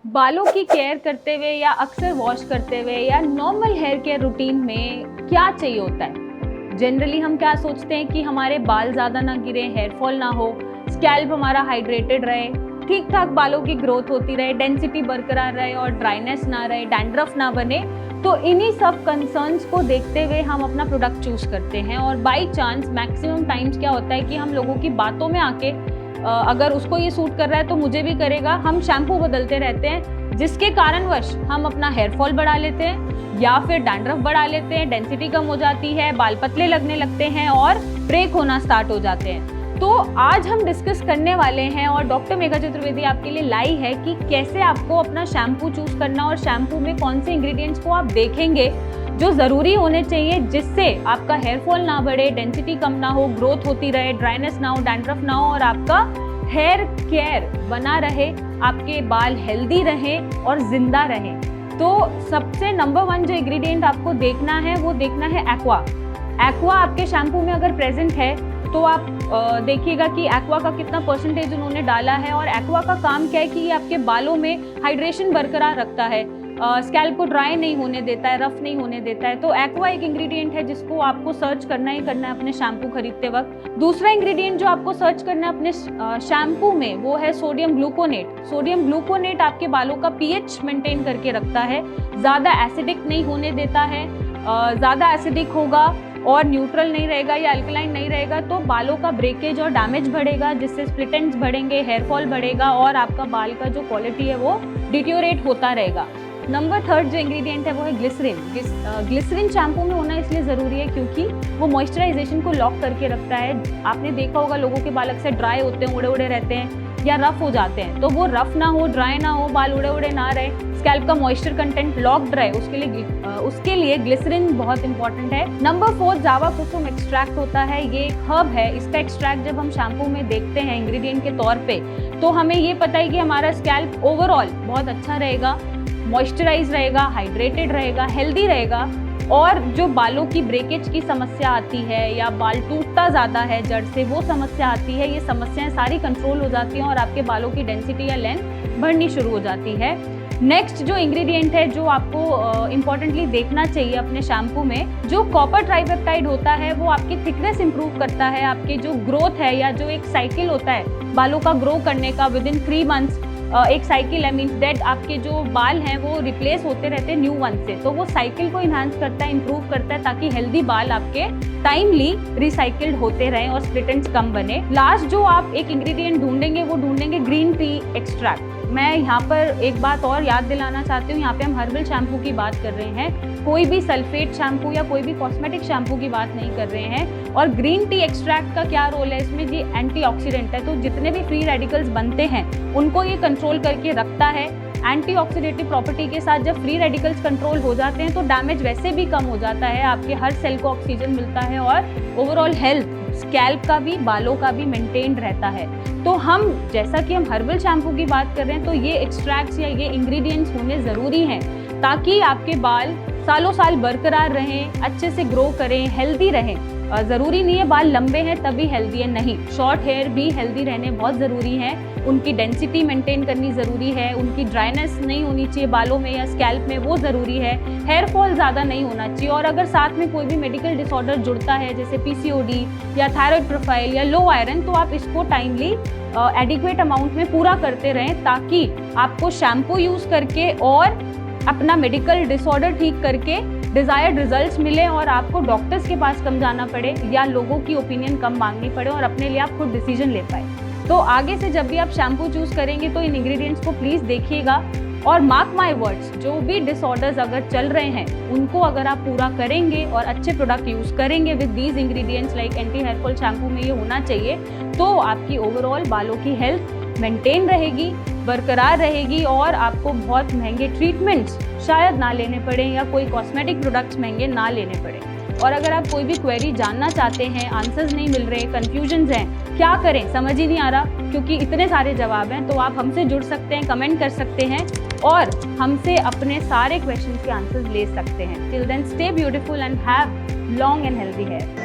बालों की केयर करते हुए या अक्सर वॉश करते हुए या नॉर्मल हेयर केयर रूटीन में क्या चाहिए होता है? जनरली हम क्या सोचते हैं कि हमारे बाल ज़्यादा ना गिरे, हेयर फॉल ना हो, स्कैल्प हमारा हाइड्रेटेड रहे, ठीक ठाक बालों की ग्रोथ होती रहे, डेंसिटी बरकरार रहे और ड्राइनेस ना रहे, डैंड्रफ ना बने। तो इन्हीं सब कंसर्न्स को देखते हुए हम अपना प्रोडक्ट चूज करते हैं और बाई चांस मैक्सिमम टाइम्स क्या होता है कि हम लोगों की बातों में आके अगर उसको ये सूट कर रहा है तो मुझे भी करेगा, हम शैम्पू बदलते रहते हैं, जिसके कारणवश हम अपना हेयर फॉल बढ़ा लेते हैं या फिर डैंड्रफ बढ़ा लेते हैं, डेंसिटी कम हो जाती है, बाल पतले लगने लगते हैं और ब्रेक होना स्टार्ट हो जाते हैं। तो आज हम डिस्कस करने वाले हैं और डॉक्टर मेघा चतुर्वेदी आपके लिए लाई है कि कैसे आपको अपना शैम्पू चूज करना और शैम्पू में कौन से इंग्रेडिएंट्स को आप देखेंगे जो ज़रूरी होने चाहिए, जिससे आपका हेयर फॉल ना बढ़े, डेंसिटी कम ना हो, ग्रोथ होती रहे, ड्राइनेस ना हो, डैंड्रफ ना हो और आपका हेयर केयर बना रहे, आपके बाल हेल्दी रहें और जिंदा रहें। तो सबसे नंबर 1 जो इंग्रेडिएंट आपको देखना है वो देखना है एक्वा। एक्वा आपके शैम्पू में अगर प्रेजेंट है तो आप देखिएगा कि एक्वा का कितना परसेंटेज उन्होंने डाला है। और एक्वा का काम क्या है कि ये आपके बालों में हाइड्रेशन बरकरार रखता है, स्कैल्प को ड्राई नहीं होने देता है, रफ नहीं होने देता है। तो एक्वा एक इंग्रेडिएंट है जिसको आपको सर्च करना ही करना है अपने शैम्पू खरीदते वक्त। दूसरा इंग्रेडिएंट जो आपको सर्च करना है अपने शैम्पू में वो है सोडियम ग्लूकोनेट। सोडियम ग्लूकोनेट आपके बालों का पीएच मेंटेन करके रखता है, ज़्यादा एसिडिक नहीं होने देता है। ज़्यादा एसिडिक होगा और न्यूट्रल नहीं रहेगा या अल्कलाइन नहीं रहेगा तो बालों का ब्रेकेज और डैमेज बढ़ेगा, जिससे स्प्लिट एंड्स बढ़ेंगे, हेयर फॉल बढ़ेगा और आपका बाल का जो क्वालिटी है वो डिट्योरेट होता रहेगा। नंबर 3 जो इंग्रेडिएंट है वो है ग्लिसरीन। ग्लिसरीन शैम्पू में होना इसलिए ज़रूरी है क्योंकि वो मॉइस्चराइजेशन को लॉक करके रखता है। आपने देखा होगा लोगों के बाल अक्सर ड्राई होते हैं, उड़े उड़े रहते हैं या रफ हो जाते हैं, तो वो रफ ना हो, ड्राई ना हो, बाल उड़े उड़े ना रहे, स्कैल्प का मॉइस्चर कंटेंट लॉक्ड रहे, उसके लिए ग्लिसरीन बहुत इंपॉर्टेंट है। नंबर 4 जावा कुसुम एक्सट्रैक्ट होता है। ये एक हर्ब है, इसका एक्सट्रैक्ट जब हम शैम्पू में देखते हैं इंग्रेडिएंट के तौर पे तो हमें ये पता है कि हमारा स्कैल्प ओवरऑल बहुत अच्छा रहेगा, मॉइस्चराइज रहेगा, हाइड्रेटेड रहेगा, हेल्दी रहेगा। और जो बालों की ब्रेकेज की समस्या आती है या बाल टूटता ज़्यादा है जड़ से, वो समस्या आती है, ये समस्याएं सारी कंट्रोल हो जाती हैं और आपके बालों की डेंसिटी या लेंथ बढ़नी शुरू हो जाती है। नेक्स्ट जो इंग्रेडिएंट है जो आपको इम्पॉर्टेंटली देखना चाहिए अपने शैम्पू में, जो कॉपर ट्राइपेप्टाइड होता है वो आपकी थिकनेस इंप्रूव करता है, आपके जो ग्रोथ है या जो एक साइकिल होता है बालों का ग्रो करने का विद इन 3 मंथ्स एक साइकिल है, मीन्स दैट आपके जो बाल हैं वो रिप्लेस होते रहते हैं न्यू वन से, तो वो साइकिल को इन्हांस करता है, इंप्रूव करता है ताकि हेल्दी बाल आपके टाइमली रिसाइकिल्ड होते रहें और स्प्लिट एंड्स कम बने। लास्ट जो आप एक इंग्रेडिएंट ढूंढेंगे वो ढूंढेंगे ग्रीन टी एक्सट्रैक्ट। मैं यहाँ पर एक बात और याद दिलाना चाहती हूँ, यहाँ पे हम हर्बल शैम्पू की बात कर रहे हैं, कोई भी सल्फेट शैम्पू या कोई भी कॉस्मेटिक शैम्पू की बात नहीं कर रहे हैं। और ग्रीन टी एक्सट्रैक्ट का क्या रोल है इसमें, ये एंटीऑक्सीडेंट है, तो जितने भी फ्री रेडिकल्स बनते हैं उनको ये कंट्रोल करके रखता है। एंटीऑक्सीडेटिव प्रॉपर्टी के साथ जब फ्री रेडिकल्स कंट्रोल हो जाते हैं तो डैमेज वैसे भी कम हो जाता है, आपके हर सेल को ऑक्सीजन मिलता है और ओवरऑल हेल्थ स्कैल्प का भी, बालों का भी मेंटेन रहता है। तो हम जैसा कि हम हर्बल शैम्पू की बात कर रहे हैं तो ये एक्सट्रैक्ट्स या ये इंग्रेडिएंट्स होने ज़रूरी हैं ताकि आपके बाल सालों साल बरकरार रहें, अच्छे से ग्रो करें, हेल्दी रहें। ज़रूरी नहीं है बाल लंबे हैं तभी हेल्दी है, नहीं, शॉर्ट हेयर भी हेल्दी रहने बहुत ज़रूरी हैं, उनकी डेंसिटी मेंटेन करनी ज़रूरी है, उनकी ड्राइनेस नहीं होनी चाहिए बालों में या स्कैल्प में, वो ज़रूरी है, हेयर फॉल ज़्यादा नहीं होना चाहिए। और अगर साथ में कोई भी मेडिकल डिसऑर्डर जुड़ता है जैसे PCOD या थायराइड प्रोफाइल या लो आयरन, तो आप इसको टाइमली एडिक्वेट अमाउंट में पूरा करते रहें ताकि आपको शैम्पू यूज़ करके और अपना मेडिकल डिसऑर्डर ठीक करके डिज़ायर्ड रिजल्ट्स मिले और आपको डॉक्टर्स के पास कम जाना पड़े या लोगों की ओपिनियन कम मांगनी पड़े और अपने लिए आप खुद डिसीजन ले पाए। तो आगे से जब भी आप शैम्पू चूज़ करेंगे तो इन इंग्रेडिएंट्स को प्लीज़ देखिएगा और मार्क माई वर्ड्स, जो भी डिसऑर्डर्स अगर चल रहे हैं उनको अगर आप पूरा करेंगे और अच्छे प्रोडक्ट यूज़ करेंगे with these ingredients like anti hair fall shampoo में ये होना चाहिए, तो आपकी ओवरऑल बालों की हेल्थ मेंटेन रहेगी, बरकरार रहेगी और आपको बहुत महंगे ट्रीटमेंट्स शायद ना लेने पड़े या कोई कॉस्मेटिक प्रोडक्ट्स महंगे ना लेने पड़े। और अगर आप कोई भी क्वेरी जानना चाहते हैं, आंसर्स नहीं मिल रहे, कन्फ्यूजन्स हैं, क्या करें समझ ही नहीं आ रहा क्योंकि इतने सारे जवाब हैं, तो आप हमसे जुड़ सकते हैं, कमेंट कर सकते हैं और हमसे अपने सारे क्वेश्चन के आंसर्स ले सकते हैं। Till then stay beautiful and have long and healthy hair.